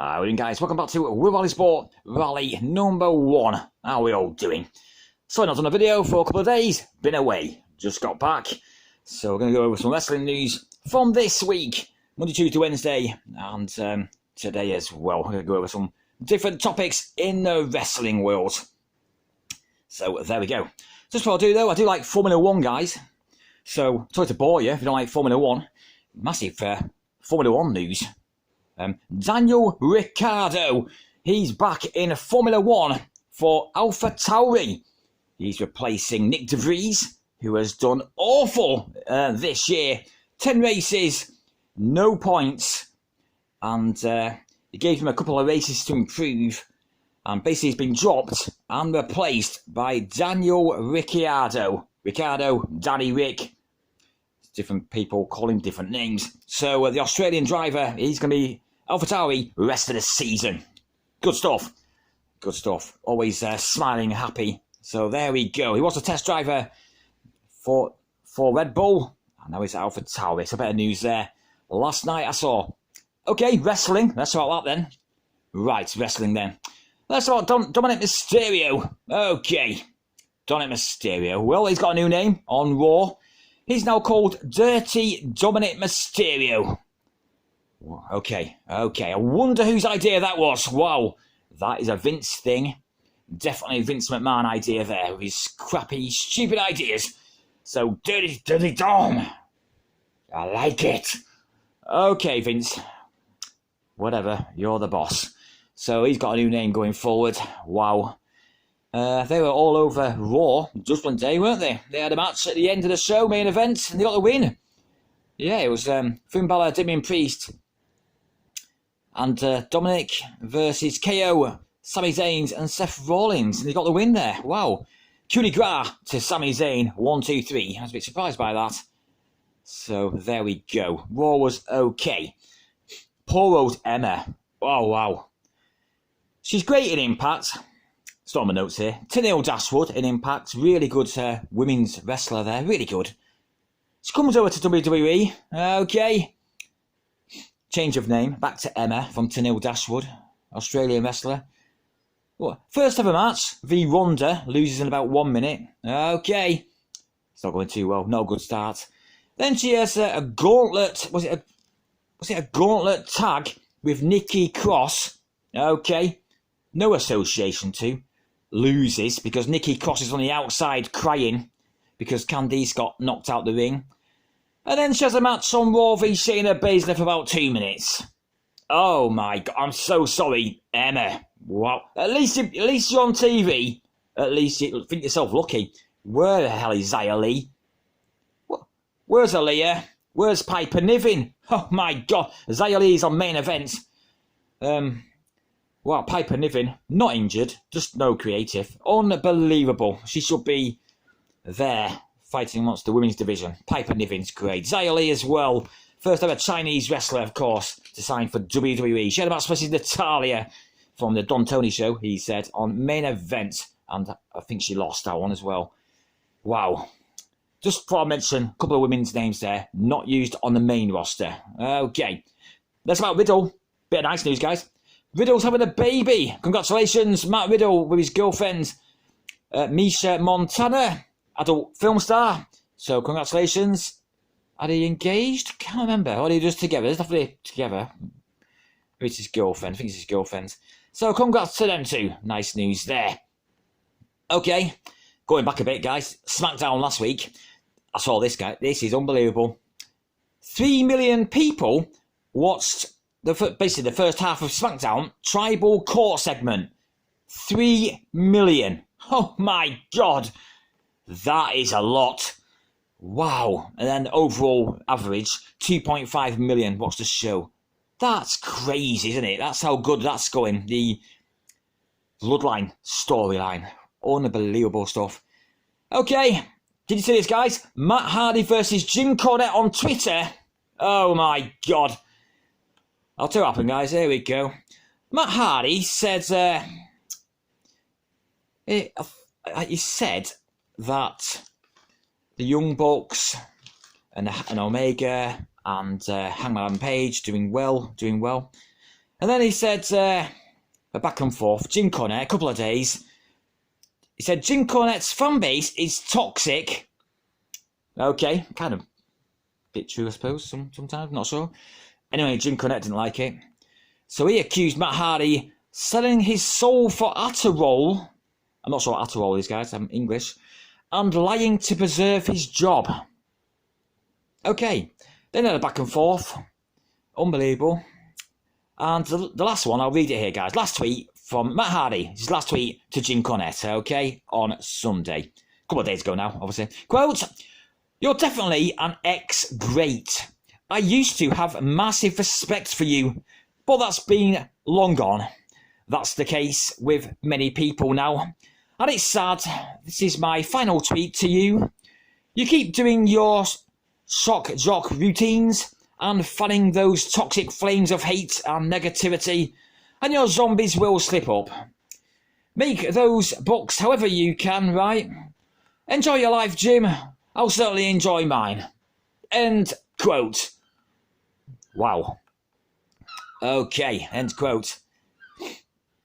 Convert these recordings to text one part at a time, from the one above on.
How are we doing, guys? Welcome back to World Rally Sport Rally number 1. How are we all doing? So, not done a video for a couple of days. Been away. Just got back. So, we're going to go over some wrestling news from this week. Monday, Tuesday, Wednesday, and today as well. We're going to go over some different topics in the wrestling world. So, there we go. Just what I do, though, I do like Formula 1, guys. So, sorry to bore you if you don't like Formula 1. Massive Formula 1 news. Daniel Ricciardo, he's back in Formula 1 for AlphaTauri. He's replacing Nick De Vries, who has done awful this year. 10 races, no points, and he gave him a couple of races to improve, and basically he's been dropped and replaced by Daniel Ricciardo. Ricciardo, Danny Rick. Different people call him different names. So the Australian driver, he's going to be AlphaTauri rest of the season. Good stuff. Good stuff. Always smiling, happy. So there we go. He was a test driver for Red Bull. And now he's at AlphaTauri. So better news there. Last night I saw. Okay, wrestling. Let's talk about that then. Right, wrestling then. Let's talk about Dominic Mysterio. Okay. Dominic Mysterio. Well, he's got a new name on Raw. He's now called Dirty Dominic Mysterio. Okay. I wonder whose idea that was. Wow, that is a Vince thing. Definitely Vince McMahon idea there with his crappy, stupid ideas. So, Dirty Dom. I like it. Okay, Vince. Whatever, you're the boss. So, he's got a new name going forward. Wow. They were all over Raw Judgment Day, weren't they? They had a match at the end of the show, main event, and they got the win. Yeah, it was Finn Balor, Damian Priest, and Dominic versus KO, Sami Zayn and Seth Rollins, and they got the win there. Wow. Coup de grace to Sami Zayn, 1, 2, 3. I was a bit surprised by that. So, there we go. Raw was okay. Poor old Emma. Oh, wow. She's great in Impact. Start my notes here. Tennille Dashwood in Impact. Really good women's wrestler there. Really good. She comes over to WWE. Okay. Change of name. Back to Emma from Tennille Dashwood. Australian wrestler. What? First ever match. V Ronda. Loses in about 1 minute. Okay. It's not going too well. No good start. Then she has a gauntlet. Was it a gauntlet tag with Nikki Cross? Okay. No association to. Loses because Nikki Cross is on the outside crying because Candice got knocked out the ring. And then she has a match on Raw v Shayna Baszler for about 2 minutes. Oh my God, I'm so sorry, Emma. Wow. At least you're on TV. At least you think yourself lucky. Where the hell is Xia Li? Where's Aaliyah? Where's Piper Niven? Oh my God, Xia Li is on main event. Wow, Piper Niven, not injured, just no creative. Unbelievable. She should be there fighting amongst the women's division. Piper Niven's great. Xia Li as well. First ever Chinese wrestler, of course, to sign for WWE. She had a match versus Natalia from the Don Tony show, he said, on main event. And I think she lost that one as well. Wow. Just before I mention a couple of women's names there, not used on the main roster. Okay. That's about Riddle. Bit of nice news, guys. Riddle's having a baby. Congratulations, Matt Riddle with his girlfriend, Misha Montana, adult film star. So congratulations. Are they engaged? Can't remember. Or are they just together? They're definitely together. Maybe it's his girlfriend. I think it's his girlfriend. So congrats to them too. Nice news there. Okay, going back a bit, guys. SmackDown last week. I saw this guy. This is unbelievable. 3 million people watched basically the first half of SmackDown Tribal Court segment. 3 million. Oh my God. That is a lot. Wow. And then overall average, 2.5 million watched the show. That's crazy, isn't it? That's how good that's going. The Bloodline storyline. Unbelievable stuff. Okay. Did you see this, guys? Matt Hardy versus Jim Cornette on Twitter. Oh my God. I'll tell you what happened, guys. Here we go. Matt Hardy said he said that the Young Bucks and Omega and Hangman Page doing well. And then he said, back and forth, Jim Cornette, a couple of days. He said, Jim Cornette's fan base is toxic. Okay, kind of a bit true, I suppose, sometimes, not sure. Anyway, Jim Cornette didn't like it. So he accused Matt Hardy selling his soul for Adderall. I'm not sure what Adderall is, guys, I'm English. And lying to preserve his job. Okay, then they had a back and forth. Unbelievable. And the last one, I'll read it here, guys. Last tweet from Matt Hardy. His last tweet to Jim Cornette, okay, on Sunday. A couple of days ago now, obviously. Quote, "You're definitely an ex-great. I used to have massive respect for you, but that's been long gone. That's the case with many people now. And it's sad. This is my final tweet to you. You keep doing your shock jock routines and fanning those toxic flames of hate and negativity, and your zombies will slip up. Make those bucks however you can, right? Enjoy your life, Jim. I'll certainly enjoy mine." End quote. Wow. Okay, end quote.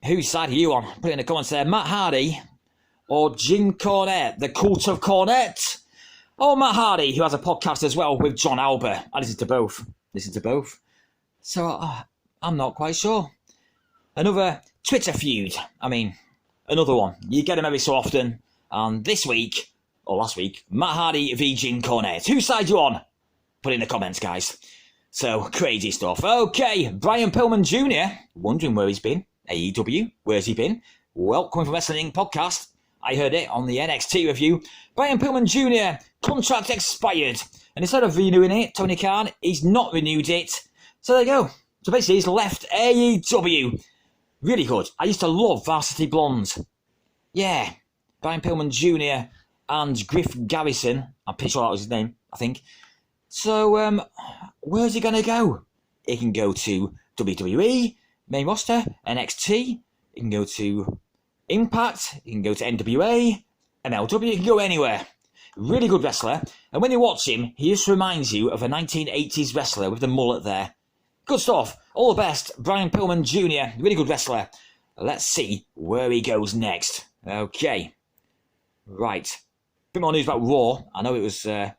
Whose side are you on? Put it in the comments there. Matt Hardy or Jim Cornette, the cult of Cornette? Or Matt Hardy, who has a podcast as well with John Albert. I listen to both. So I'm not quite sure. Another Twitter feud. I mean, another one. You get them every so often. And this week, or last week, Matt Hardy v Jim Cornette. Whose side you on? Put it in the comments, guys. So, crazy stuff. Okay, Brian Pillman Jr., wondering where he's been. AEW, where's he been? Well, coming from Wrestling Podcast, I heard it on the NXT review. Brian Pillman Jr., contract expired. And instead of renewing it, Tony Khan, he's not renewed it. So there you go. So basically, he's left AEW. Really good. I used to love Varsity Blondes. Yeah. Brian Pillman Jr. and Griff Garrison. I'm pretty sure that was his name, I think. So, where's he going to go? He can go to WWE, main roster, NXT. He can go to Impact. He can go to NWA, MLW. He can go anywhere. Really good wrestler. And when you watch him, he just reminds you of a 1980s wrestler with the mullet there. Good stuff. All the best, Brian Pillman Jr. Really good wrestler. Let's see where he goes next. Okay. Right. Bit more news about Raw. I know it was 4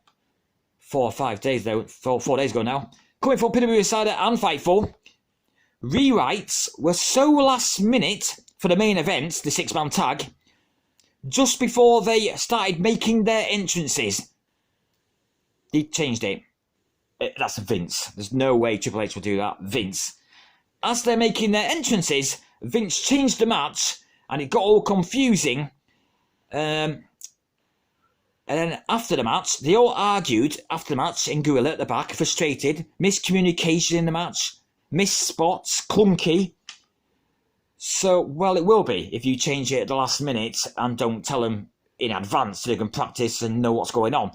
or 5 days though. 4 days ago now. Coming from PW Insider and Fightful. Rewrites were so last minute for the main event, the 6-man tag, just before they started making their entrances. They changed it. That's Vince. There's no way Triple H will do that. Vince. As they're making their entrances, Vince changed the match and it got all confusing. And then after the match, they all argued after the match in Gorilla at the back, frustrated, miscommunication in the match, missed spots, clunky. So, well, it will be if you change it at the last minute and don't tell them in advance so they can practice and know what's going on.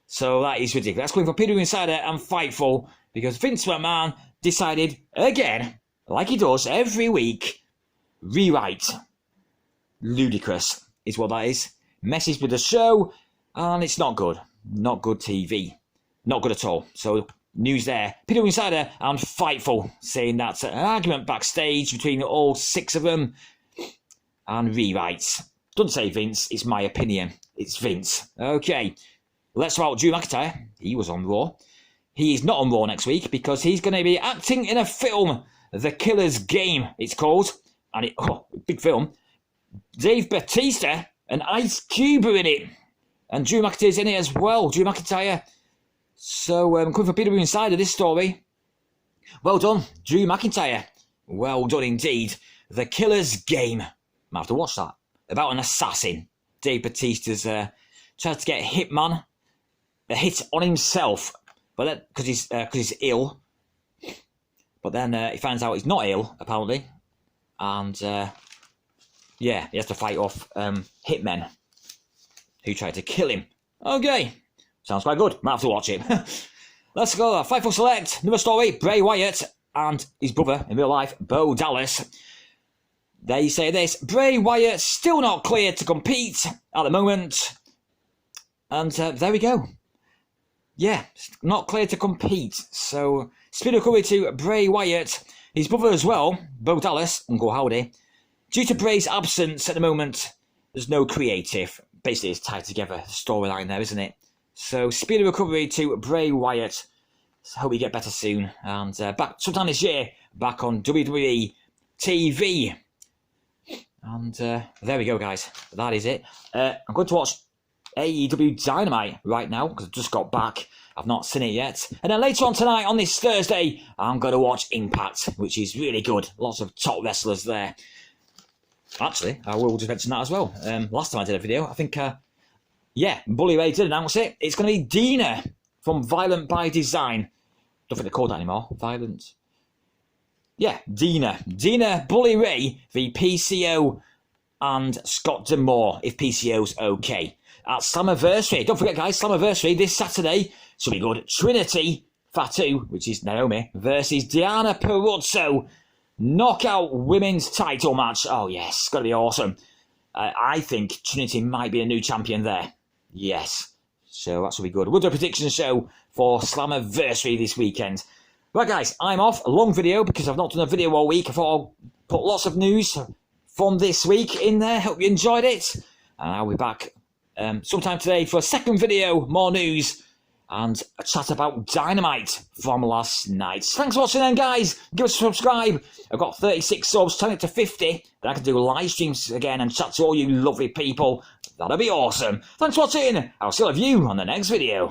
So that is ridiculous. That's going for PW Insider and Fightful because Vince McMahon decided again, like he does every week, rewrite. Ludicrous is what that is. Messes with the show and it's not good. Not good TV. Not good at all. So news there. PW Insider and Fightful saying that's an argument backstage between all 6 of them and rewrites. Doesn't say Vince, it's my opinion. It's Vince. Okay. Let's talk about Drew McIntyre. He was on Raw. He is not on Raw next week because he's going to be acting in a film. The Killer's Game, it's called. And big film. Dave Bautista and Ice Cube are in it. And Drew McIntyre's in it as well. Drew McIntyre. So, coming from PW Insider, this story. Well done, Drew McIntyre. Well done indeed. The Killer's Game. Might have to watch that. About an assassin. Dave Bautista's tried to get Hitman. A hit on himself. But because he's ill. But then he finds out he's not ill, apparently. And, yeah, he has to fight off hitmen who tried to kill him. Okay. Sounds quite good. Might have to watch it. Let's go. Fightful Select. Another story. Bray Wyatt and his brother in real life, Bo Dallas. They say this. Bray Wyatt still not cleared to compete at the moment. And there we go. Yeah, not cleared to compete. So, speed recovery to Bray Wyatt. his brother as well, Bo Dallas, Uncle Howdy. Due to Bray's absence at the moment, there's no creative. Basically, it's tied together, storyline there, isn't it? So, speedy recovery to Bray Wyatt. Hope you get better soon. And back sometime this year, back on WWE TV. And there we go, guys. That is it. I'm going to watch AEW Dynamite right now because I've just got back. I've not seen it yet. And then later on tonight, on this Thursday, I'm going to watch Impact, which is really good. Lots of top wrestlers there. Actually, I will just mention that as well. Last time I did a video, I think, Bully Ray did announce it. It's going to be Dina from Violent by Design. Don't think they call that anymore. Violent. Yeah, Dina. Dina, Bully Ray, v PCO and Scott D'Amore, if PCO's okay. At Slammiversary. Don't forget, guys, Slammiversary this Saturday. Should be good. Trinity Fatu, which is Naomi, versus Diana Peruzzo. Knockout women's title match. Oh, yes. It's going to be awesome. I think Trinity might be a new champion there. Yes. So that should be good. We'll do a prediction show for Slammiversary this weekend. Right, guys, I'm off. A long video because I've not done a video all week. I thought I'll put lots of news from this week in there. Hope you enjoyed it. And I'll be back sometime today for a second video, more news, and a chat about Dynamite from last night. Thanks for watching then, guys. Give us a subscribe. I've got 36 subs, turn it to 50. Then I can do live streams again and chat to all you lovely people. That'll be awesome. Thanks for watching. I'll see all of you on the next video.